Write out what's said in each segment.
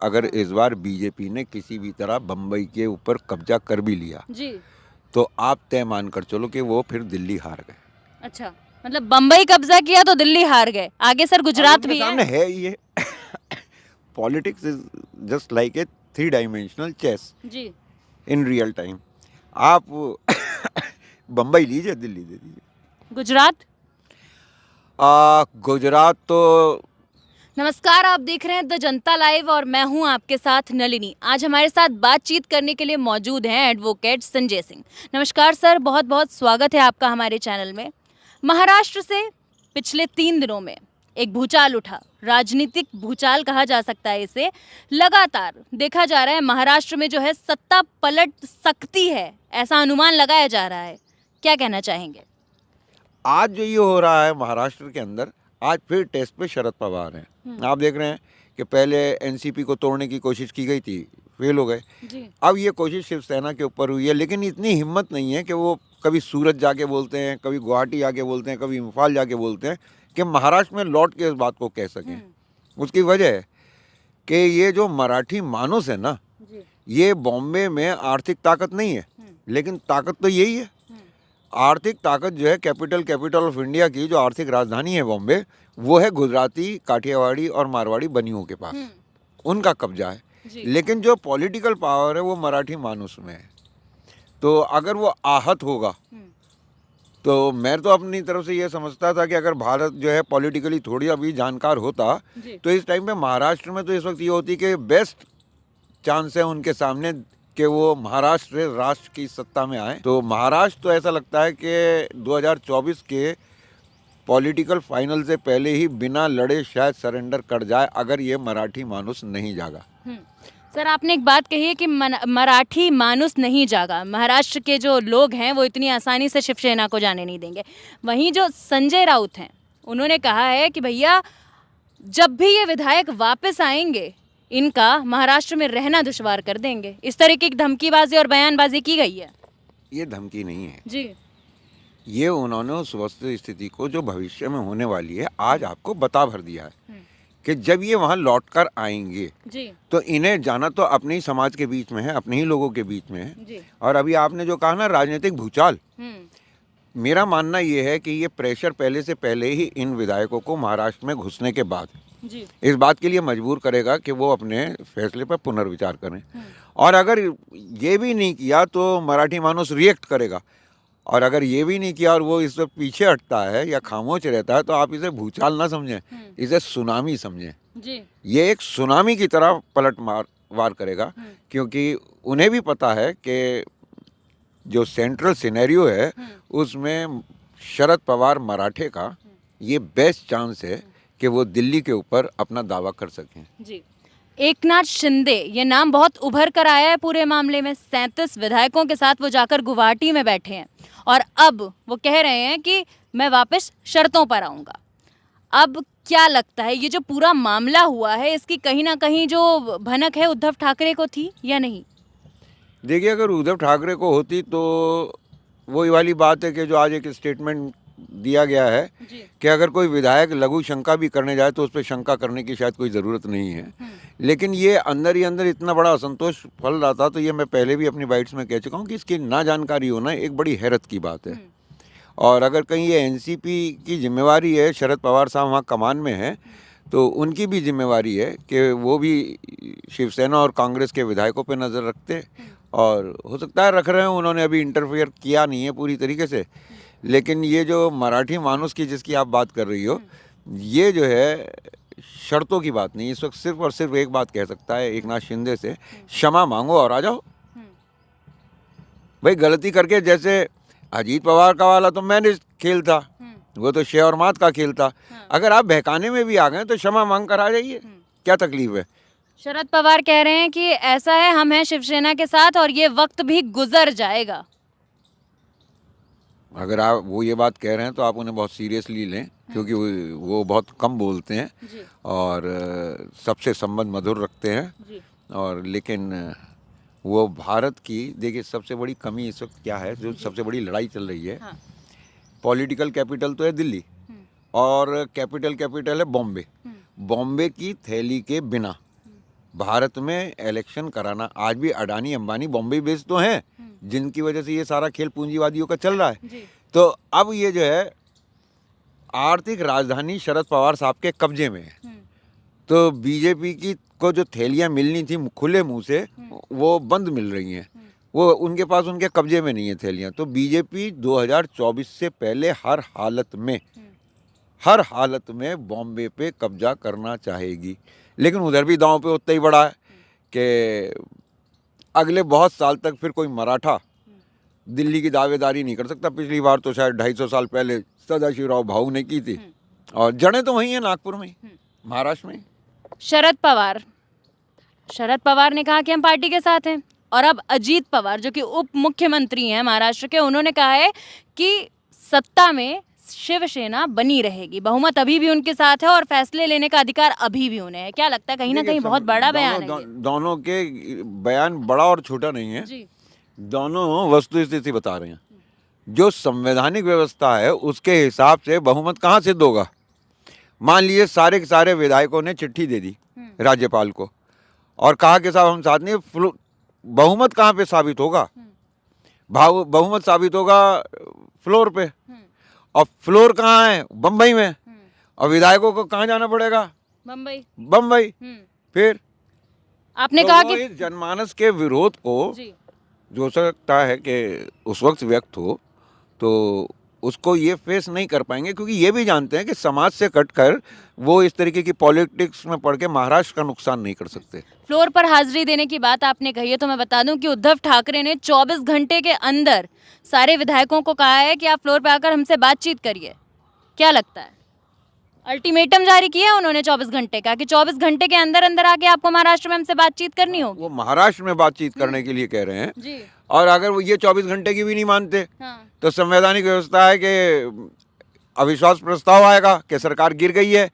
अगर इस बार बीजेपी ने किसी भी तरह बम्बई के ऊपर कब्जा कर भी लिया जी। तो आप तय मान कर चलो कि वो फिर दिल्ली हार गए। अच्छा, मतलब बम्बई कब्जा किया तो दिल्ली हार गए, आगे सर गुजरात भी सामने है। है ये politics is just like a 3 dimensional chess जी। In real time. आप बम्बई लीजिए, दिल्ली दे दीजिए। गुजरात। गुजरात तो नमस्कार, आप देख रहे हैं द जनता लाइव और मैं हूं आपके साथ नलिनी। आज हमारे साथ बातचीत करने के लिए मौजूद हैं एडवोकेट संजय सिंह। नमस्कार सर, बहुत बहुत स्वागत है आपका हमारे चैनल में। महाराष्ट्र से पिछले 3 दिनों में एक भूचाल उठा, राजनीतिक भूचाल कहा जा सकता है इसे। लगातार देखा जा रहा है महाराष्ट्र में जो है सत्ता पलट सकती है, ऐसा अनुमान लगाया जा रहा है। क्या कहना चाहेंगे? आज जो ये हो रहा है महाराष्ट्र के अंदर, आज फिर टेस्ट पे शरद पवार हैं। आप देख रहे हैं कि पहले एनसीपी को तोड़ने की कोशिश की गई थी, फेल हो गए। जी। अब ये कोशिश शिवसेना के ऊपर हुई है, लेकिन इतनी हिम्मत नहीं है कि वो कभी सूरत जाके बोलते हैं, कभी गुवाहाटी जाके बोलते हैं, कभी इम्फाल जाके बोलते हैं कि महाराष्ट्र में लौट के इस बात को कह सकें। उसकी वजह है कि ये जो मराठी मानुस है ना, जी। ये बॉम्बे में आर्थिक ताकत नहीं है, लेकिन ताकत तो यही है। आर्थिक ताकत जो है कैपिटल ऑफ इंडिया की जो आर्थिक राजधानी है बॉम्बे, वो है गुजराती, काठियावाड़ी और मारवाड़ी बनियों के पास, उनका कब्जा है। लेकिन जो पॉलिटिकल पावर है वो मराठी मानुस में है। तो अगर वो आहत होगा तो मैं तो अपनी तरफ से ये समझता था कि अगर भारत जो है पॉलिटिकली थोड़ी अभी जानकार होता तो इस टाइम पे महाराष्ट्र में तो इस वक्त ये होती कि बेस्ट चांस है उनके सामने कि वो महाराष्ट्र राष्ट्र की सत्ता में आए। तो महाराष्ट्र तो ऐसा लगता है कि 2024 के पॉलिटिकल फाइनल से पहले ही बिना लड़े शायद सरेंडर कर जाए, अगर ये मराठी मानुस नहीं जागा। सर, आपने एक बात कही है कि मराठी मानुस नहीं जागा। महाराष्ट्र के जो लोग हैं वो इतनी आसानी से शिवसेना को जाने नहीं देंगे। वहीं जो संजय राउत हैं, उन्होंने कहा है कि भैया जब भी ये विधायक वापस आएंगे इनका महाराष्ट्र में रहना दुश्वार कर देंगे। इस तरह की धमकीबाजी और बयानबाजी की गई है। ये धमकी नहीं है जी। ये उन्होंने उस वस्तु स्थिति को जो भविष्य में होने वाली है आज आपको बता भर दिया है कि जब ये वहाँ लौट कर आएंगे जी। तो इन्हें जाना तो अपने ही समाज के बीच में है, अपने ही लोगों के बीच में है। जी। और अभी आपने जो कहा ना राजनीतिक भूचाल, मेरा मानना ये है कि ये प्रेशर पहले से पहले ही इन विधायकों को महाराष्ट्र में घुसने के बाद जी। इस बात के लिए मजबूर करेगा कि वो अपने फैसले पर पुनर्विचार करें। और अगर ये भी नहीं किया तो मराठी मानुस रिएक्ट करेगा, और अगर ये भी नहीं किया और वो इस पर पीछे हटता है या खामोश रहता है तो आप इसे भूचाल ना समझें, इसे सुनामी समझें। जी। ये एक सुनामी की तरह पलट वार करेगा, क्योंकि उन्हें भी पता है कि जो सेंट्रल सिनेरियो है उसमें शरद पवार मराठे का ये बेस्ट चांस है कि वो दिल्ली के ऊपर अपना दावा कर सकें। जी। एकनाथ शिंदे ये नाम बहुत उभर कर आया है पूरे मामले में। 37 विधायकों के साथ वो जाकर गुवाहाटी में बैठे हैं और अब वो कह रहे हैं कि मैं वापस शर्तों पर आऊँगा। अब क्या लगता है ये जो पूरा मामला हुआ है इसकी कहीं ना कहीं जो भनक है उद्धव ठाकरे को थी या नहीं? देखिए, अगर उद्धव ठाकरे को होती तो वही वाली बात है कि जो आज एक स्टेटमेंट दिया गया है कि अगर कोई विधायक लघु शंका भी करने जाए तो उस पर शंका करने की शायद कोई ज़रूरत नहीं है। लेकिन ये अंदर ही अंदर इतना बड़ा असंतोष फल रहा था, तो ये मैं पहले भी अपनी बाइट्स में कह चुका हूँ कि इसकी ना जानकारी होना एक बड़ी हैरत की बात है। और अगर कहीं ये एनसीपी की जिम्मेवारी है, शरद पवार साहब वहाँ कमान में है, तो उनकी भी जिम्मेवारी है कि वो भी शिवसेना और कांग्रेस के विधायकों पर नज़र रखते, और हो सकता है रख रहे हैं, उन्होंने अभी इंटरफेयर किया नहीं है पूरी तरीके से। लेकिन ये जो मराठी मानुस की जिसकी आप बात कर रही हो, ये जो है शर्तों की बात नहीं, इस वक्त सिर्फ और सिर्फ एक बात कह सकता है एकनाथ शिंदे से, क्षमा मांगो और आ जाओ। भाई गलती करके, जैसे अजीत पवार का वाला तो मैंने खेल था, वो तो शे और मात का खेल था। अगर आप बहकाने में भी आ गए तो क्षमा मांग कर आ जाइए, क्या तकलीफ है? शरद पवार कह रहे हैं कि ऐसा है, हम हैं शिवसेना के साथ और ये वक्त भी गुजर जाएगा। अगर आप वो ये बात कह रहे हैं तो आप उन्हें बहुत सीरियसली लें, क्योंकि वो बहुत कम बोलते हैं और सबसे संबंध मधुर रखते हैं। और लेकिन वो भारत की, देखिए सबसे बड़ी कमी इस वक्त क्या है, जो सबसे बड़ी लड़ाई चल रही है, पॉलिटिकल कैपिटल तो है दिल्ली और कैपिटल है बॉम्बे। बॉम्बे की थैली के बिना भारत में इलेक्शन कराना, आज भी अडानी अंबानी बॉम्बे बेस्ड तो हैं, जिनकी वजह से ये सारा खेल पूंजीवादियों का चल रहा है। जी। तो अब ये जो है आर्थिक राजधानी शरद पवार साहब के कब्जे में है। तो बीजेपी की को जो थैलियां मिलनी थी खुले मुंह से, वो बंद मिल रही हैं। वो उनके पास, उनके कब्जे में नहीं है थैलियां। तो बीजेपी 2024 से पहले हर हालत में बॉम्बे पे कब्जा करना चाहेगी। लेकिन उधर भी दांव पे उतना ही बड़ा है कि अगले बहुत साल तक फिर कोई मराठा दिल्ली की दावेदारी नहीं कर सकता। पिछली बार तो शायद 250 साल पहले सदाशिवराव भाऊ ने की थी, और जड़ें तो वहीं हैं, नागपुर में, महाराष्ट्र में। शरद पवार ने कहा कि हम पार्टी के साथ हैं, और अब अजीत पवार जो कि उप मुख्यमंत्री हैं महाराष्ट्र के, उन्होंने कहा है कि सत्ता में शिवसेना बनी रहेगी, बहुमत अभी भी उनके साथ है और फैसले लेने का अधिकार अभी भी उन्हें है। क्या लगता है, कहीं ना कहीं बहुत बड़ा बयान है ये? दोनों के बयान बड़ा और छोटा नहीं है जी। दोनों वस्तु स्थिति बता रहे हैं। जो संवैधानिक व्यवस्था है उसके हिसाब से बहुमत कहाँ सिद्ध होगा। मान लीजिए सारे के सारे विधायकों ने चिट्ठी दे दी राज्यपाल को और कहा कि साहब हम साथ नहीं, बहुमत कहाँ पे साबित होगा? बहुमत साबित होगा फ्लोर पे, और फ्लोर कहाँ है? बम्बई में। और विधायकों को कहाँ जाना पड़ेगा? बम्बई। फिर आपने तो कहा वो कि इस जनमानस के विरोध को जो हो सकता है कि उस वक्त व्यक्त हो, तो उसको ये फेस नहीं कर पाएंगे, क्योंकि ये भी जानते हैं कि समाज से कटकर वो इस तरीके की पॉलिटिक्स में पड़ के महाराष्ट्र का नुकसान नहीं कर सकते। फ्लोर पर हाजिरी देने की बात आपने कही है, तो मैं बता दूं कि उद्धव ठाकरे ने 24 घंटे के अंदर सारे विधायकों को कहा है कि आप फ्लोर पर आकर हमसे बातचीत करिए। क्या लगता है, अल्टीमेटम जारी किया है उन्होंने 24 घंटे का, कि 24 घंटे के अंदर अंदर आके आपको महाराष्ट्र में हमसे बातचीत करनी होगी? वो महाराष्ट्र में बातचीत करने के लिए कह रहे हैं जी। और अगर वो ये 24 घंटे की भी नहीं मानते, हाँ। तो संवैधानिक व्यवस्था है कि अविश्वास प्रस्ताव आएगा कि सरकार गिर गई है,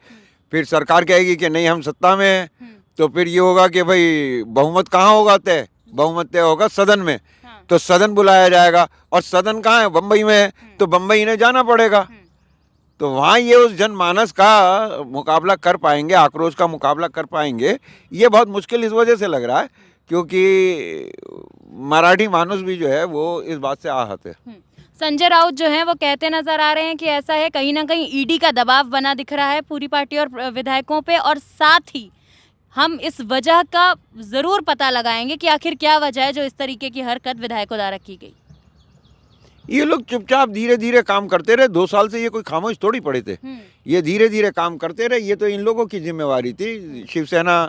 फिर सरकार कहेगी कि नहीं हम सत्ता में हैं, तो फिर ये होगा कि भाई बहुमत कहाँ होगा तय? बहुमत तय होगा सदन में। तो सदन बुलाया जाएगा, और सदन कहाँ है? बम्बई में है, तो बम्बई इन्हें जाना पड़ेगा। तो वहाँ ये उस जनमानस का मुकाबला कर पाएंगे, आक्रोश का मुकाबला कर पाएंगे, ये बहुत मुश्किल इस वजह से लग रहा है क्योंकि मराठी मानुस भी जो है वो इस बात से आहत है। संजय राउत जो हैं वो कहते नजर आ रहे हैं कि ऐसा है, कहीं ना कहीं ईडी का दबाव बना दिख रहा है पूरी पार्टी और विधायकों पे, और साथ ही हम इस वजह का जरूर पता लगाएंगे कि आखिर क्या वजह है जो इस तरीके की हरकत विधायकों द्वारा की गई। ये लोग चुपचाप धीरे धीरे काम करते रहे, 2 साल से ये कोई खामोश थोड़ी पड़े थे, ये धीरे धीरे काम करते रहे। ये तो इन लोगों की जिम्मेवारी थी, शिवसेना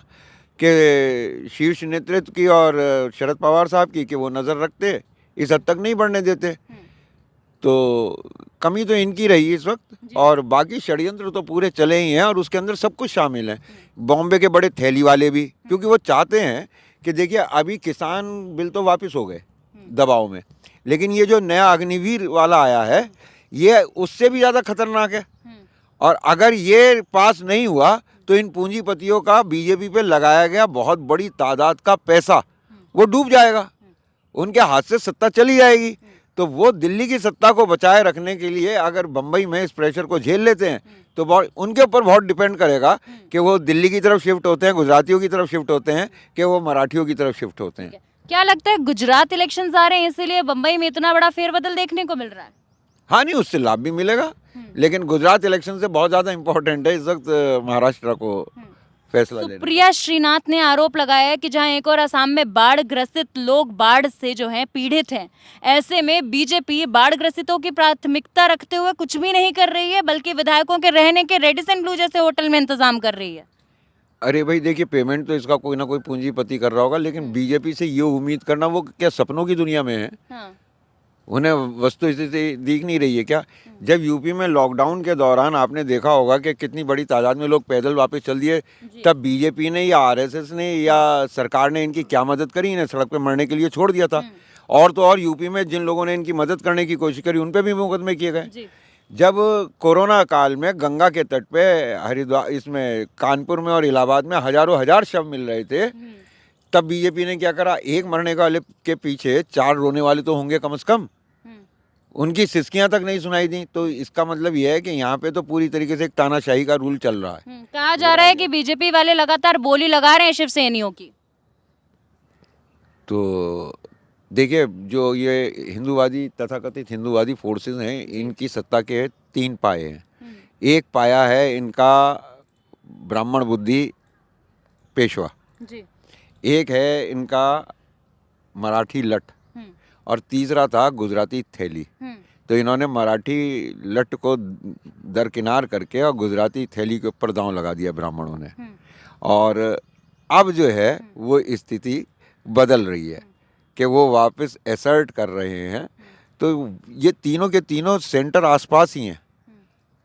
के शीर्ष नेतृत्व की और शरद पवार साहब की, कि वो नज़र रखते, इस हद तक नहीं बढ़ने देते। तो कमी तो इनकी रही इस वक्त, और बाकी षड्यंत्र तो पूरे चले ही हैं और उसके अंदर सब कुछ शामिल है। बॉम्बे के बड़े थैली वाले भी, क्योंकि वो चाहते हैं कि देखिए अभी किसान बिल तो वापस हो गए दबाव में, लेकिन ये जो नया अग्निवीर वाला आया है ये उससे भी ज़्यादा खतरनाक है। और अगर ये पास नहीं हुआ तो इन पूंजीपतियों का बीजेपी पे लगाया गया बहुत बड़ी तादाद का पैसा वो डूब जाएगा, उनके हाथ से सत्ता चली जाएगी। तो वो दिल्ली की सत्ता को बचाए रखने के लिए अगर बम्बई में इस प्रेशर को झेल लेते हैं तो उनके ऊपर बहुत डिपेंड करेगा कि वो दिल्ली की तरफ शिफ्ट होते हैं, गुजरातियों की तरफ शिफ्ट होते हैं, कि वो मराठियों की तरफ शिफ्ट होते हैं। क्या लगता है गुजरात इलेक्शंस आ रहे हैं इसीलिए बम्बई में इतना बड़ा फेरबदल देखने को मिल रहा है? हाँ, नहीं उससे लाभ भी मिलेगा, लेकिन गुजरात इलेक्शन से बहुत ज़्यादा इम्पोर्टेंट है इस वक्त महाराष्ट्र को फैसला लेना। सुप्रिया श्रीनाथ ने आरोप लगाया है कि जहां एक और असम में बाढ़ ग्रसित लोग बाढ़ से जो हैं पीड़ित हैं, ऐसे में बीजेपी बाढ़ ग्रसितों की प्राथमिकता रखते हुए कुछ भी नहीं कर रही है, बल्कि विधायकों के रहने के रेडिसन ब्लू जैसे होटल में इंतजाम कर रही है। अरे भाई देखिए, पेमेंट तो इसका कोई ना कोई पूंजीपति कर रहा होगा, लेकिन बीजेपी से ये उम्मीद करना, वो क्या सपनों की दुनिया में है? हाँ। उन्हें वस्तु स्थिति दिख नहीं रही है क्या? जब यूपी में लॉकडाउन के दौरान आपने देखा होगा कि कितनी बड़ी तादाद में लोग पैदल वापस चल दिए, तब बीजेपी ने या आरएसएस ने या सरकार ने इनकी क्या मदद करी? इन्हें सड़क पे मरने के लिए छोड़ दिया था। और तो और यूपी में जिन लोगों ने इनकी मदद करने की कोशिश करी उन पे भी मुकदमे किए गए। जब कोरोना काल में गंगा के तट पे हरिद्वार, इसमें कानपुर में और इलाहाबाद में हजारों हजार शव मिल रहे थे, तब बीजेपी ने क्या करा? एक मरने वाले के पीछे 4 रोने वाले तो होंगे कम से कम। उनकी सिसकियां तक नहीं सुनाई दी। तो इसका मतलब यह है कि यहाँ पे तो पूरी तरीके से एक तानाशाही का रूल चल रहा है। कहा जा रहा है कि बीजेपी वाले लगातार बोली लगा रहे हैं शिवसैनियों की। तो देखिए, जो ये हिंदूवादी तथाकथित हिंदूवादी फोर्सेस हैं, इनकी सत्ता के 3 पाए हैं। एक पाया है इनका ब्राह्मण बुद्धि पेशवा, जी। एक है इनका मराठी लट, और तीसरा था गुजराती थैली। तो इन्होंने मराठी लट को दरकिनार करके और गुजराती थैली के ऊपर दांव लगा दिया ब्राह्मणों ने। और अब जो है वो स्थिति बदल रही है कि वो वापस एसर्ट कर रहे हैं। तो ये तीनों के तीनों सेंटर आसपास ही हैं।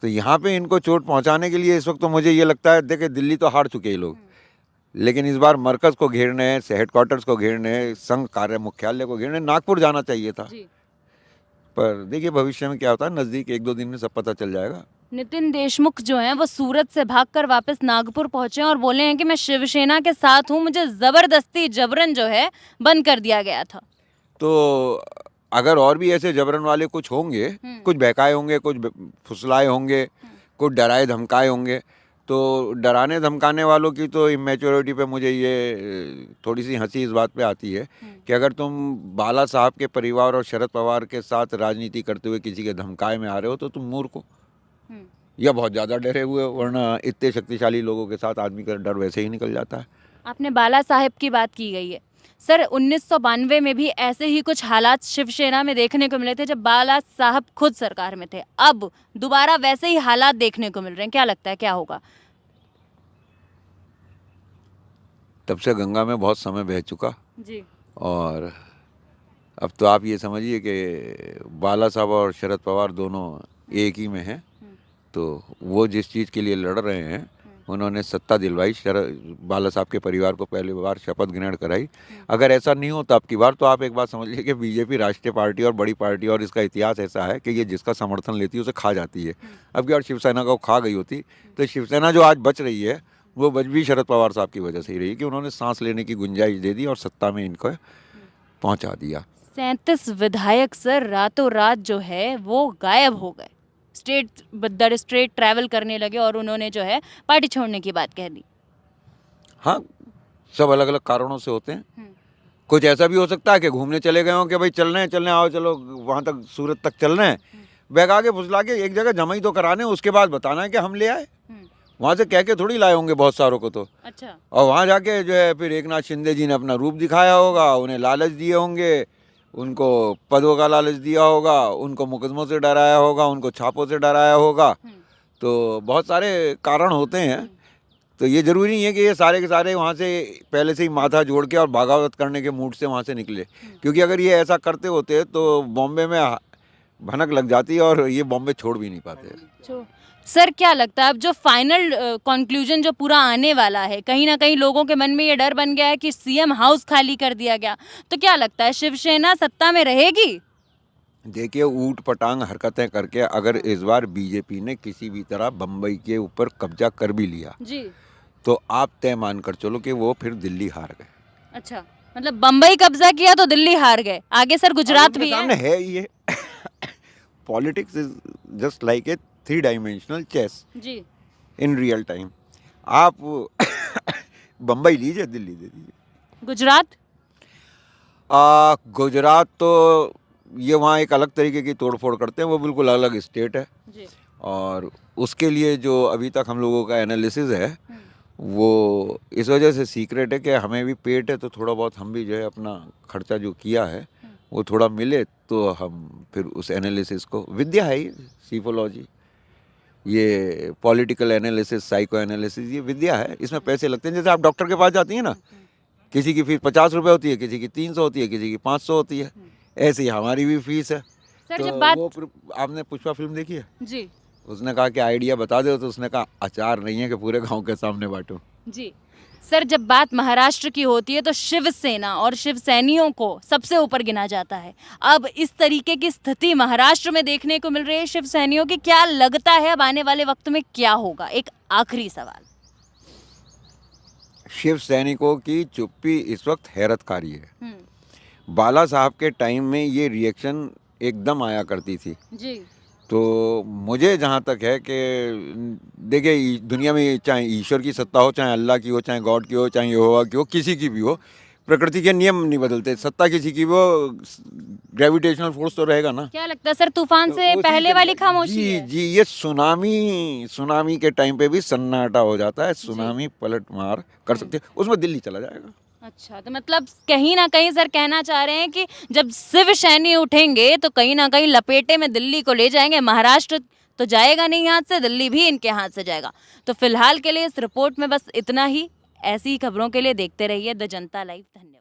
तो यहाँ पे इनको चोट पहुँचाने के लिए इस वक्त तो मुझे ये लगता है, देखिए दिल्ली तो हार चुके हैं लोग, लेकिन इस बार मरकज़ को घेरने हैं, हेडक्वार्टर्स को घेरने हैं, संघ कार्य मुख्यालय को घेरने, नागपुर जाना चाहिए था। पर देखिए भविष्य में क्या होता है, नज़दीक 1-2 दिन में सब पता चल जाएगा। नितिन देशमुख जो हैं वो सूरत से भागकर वापस नागपुर पहुंचे और बोले हैं कि मैं शिवसेना के साथ हूं, मुझे जबरदस्ती जबरन जो है बंद कर दिया गया था। तो अगर और भी ऐसे जबरन वाले कुछ होंगे, कुछ बहकाए होंगे, कुछ फुसलाए होंगे, कुछ डराए धमकाए होंगे, तो डराने धमकाने वालों की तो इमेच्योरिटी पे मुझे ये थोड़ी सी हंसी इस बात पे आती है कि अगर तुम बाला साहब के परिवार और शरद पवार के साथ राजनीति करते हुए किसी के धमकाए में आ रहे हो तो तुम मूर्ख हो या बहुत ज़्यादा डरे हुए हो, वरना इतने शक्तिशाली लोगों के साथ आदमी का डर वैसे ही निकल जाता है। आपने बाला साहेब की बात की गई है सर, 1992 में भी ऐसे ही कुछ हालात शिवसेना में देखने को मिले थे जब बाला साहब खुद सरकार में थे। अब दोबारा वैसे ही हालात देखने को मिल रहे हैं, क्या लगता है क्या होगा? तब से गंगा में बहुत समय बह चुका जी। और अब तो आप ये समझिए कि बाला साहब और शरद पवार दोनों एक ही में हैं। तो वो जिस चीज़ के लिए लड़ रहे हैं, उन्होंने सत्ता दिलवाई, बाला साहब के परिवार को पहली बार शपथ ग्रहण कराई। अगर ऐसा नहीं होता अब की बार, तो आप एक बात समझ लीजिए कि बीजेपी राष्ट्रीय पार्टी और बड़ी पार्टी, और इसका इतिहास ऐसा है कि ये जिसका समर्थन लेती है उसे खा जाती है। अब की बार शिवसेना को खा गई होती तो शिवसेना जो आज बच रही है वो बच भी शरद पवार साहब की वजह से ही रही कि उन्होंने सांस लेने की गुंजाइश दे दी और सत्ता में इनको पहुँचा दिया। 37 विधायक सर रातों रात जो है वो गायब हो गए, स्टेट दर स्टेट ट्रैवल करने लगे और उन्होंने जो है पार्टी छोड़ने की बात कह दी। हाँ, सब अलग अलग कारणों से होते हैं। कुछ ऐसा भी हो सकता है कि घूमने चले गए हों कि भाई चल रहे हैं आओ चलो वहाँ तक सूरत तक चल रहे हैं, बहका के फुसला के एक जगह जमा ही तो कराने, उसके बाद बताना है कि हम ले आए। वहाँ से कह के थोड़ी लाए होंगे बहुत सारों को तो। अच्छा। और वहाँ जाके जो है फिर एकनाथ शिंदे जी ने अपना रूप दिखाया होगा, उन्हें लालच दिए होंगे, उनको पदों का लालच दिया होगा, उनको मुकदमों से डराया होगा, उनको छापों से डराया होगा। तो बहुत सारे कारण होते हैं। तो ये ज़रूरी नहीं है कि ये सारे के सारे वहाँ से पहले से ही माथा जोड़ के और बगावत करने के मूड से वहाँ से निकले, क्योंकि अगर ये ऐसा करते होते तो बॉम्बे में भनक लग जाती और ये बॉम्बे छोड़ भी नहीं पाते। सर क्या लगता है अब जो फाइनल कंक्लूजन जो पूरा आने वाला है, कहीं ना कहीं लोगों के मन में ये डर बन गया है कि सीएम हाउस खाली कर दिया गया, तो क्या लगता है शिवसेना सत्ता में रहेगी? देखिए, ऊट पटांग हरकतें करके अगर इस बार बीजेपी ने किसी भी तरह बम्बई के ऊपर कब्जा कर भी लिया जी, तो आप तय मान कर चलो कि वो फिर दिल्ली हार गए। अच्छा, मतलब बम्बई कब्जा किया तो दिल्ली हार गए, आगे सर गुजरात भी सामने है ये। Politics is just like a 3-dimensional chess जी, इन रियल टाइम। आप बम्बई लीजिए, दिल्ली दे दीजिए। गुजरात गुजरात तो ये वहाँ एक अलग तरीके की तोड़फोड़ करते हैं, वो बिल्कुल अलग स्टेट है जी। और उसके लिए जो अभी तक हम लोगों का एनालिसिस है वो इस वजह से सीक्रेट है कि हमें भी पेट है, तो थोड़ा बहुत हम भी जो है अपना खर्चा जो किया है वो थोड़ा मिले तो हम फिर उस एनालिसिस को, विद्या है ये सीफोलॉजी, ये पॉलिटिकल एनालिसिस, साइको एनालिसिस, ये विद्या है, इसमें पैसे लगते हैं। जैसे आप डॉक्टर के पास जाती हैं ना, किसी की फीस 50 रुपये होती है, किसी की 300 होती है, किसी की 500 होती है, ऐसे ही हमारी भी फीस है। सर तो जब बात वो आपने पुष्पा फिल्म देखी है? जी उसने कहा कि आइडिया बता दो, तो उसने कहा अचार नहीं है कि पूरे गांव के सामने बांटो। जी। सर जब बात महाराष्ट्र की होती है तो शिवसेना और शिवसैनियों को सबसे ऊपर गिना जाता है। अब इस तरीके की स्थिति महाराष्ट्र में देखने को मिल रही है शिवसैनियों की, क्या लगता है अब आने वाले वक्त में क्या होगा? एक आखिरी सवाल। शिव सैनिकों की चुप्पी इस वक्त हैरतकारी है। बाला साहब के टाइम में ये रिएक्शन एकदम आया करती थी। जी तो मुझे जहाँ तक है कि देखिए दुनिया में चाहे ईश्वर की सत्ता हो, चाहे अल्लाह की हो, चाहे गॉड की हो, चाहे यहोवा की हो, किसी की भी हो, प्रकृति के नियम नहीं बदलते। सत्ता किसी की भी हो, ग्रेविटेशनल फोर्स तो रहेगा ना। क्या लगता है सर, तूफान से उसी पहले वाली तरीके- खामोशी जी है? जी, ये सुनामी के टाइम पे भी सन्नाटा हो जाता है। सुनामी पलट मार कर सकती है, उसमें दिल्ली चला जाएगा। अच्छा, तो मतलब कहीं ना कहीं सर कहना चाह रहे हैं कि जब शिव सैनी उठेंगे तो कहीं ना कहीं लपेटे में दिल्ली को ले जाएंगे। महाराष्ट्र तो जाएगा नहीं हाथ से, दिल्ली भी इनके हाथ से जाएगा। तो फिलहाल के लिए इस रिपोर्ट में बस इतना ही। ऐसी ही खबरों के लिए देखते रहिए द जनता लाइव। धन्यवाद।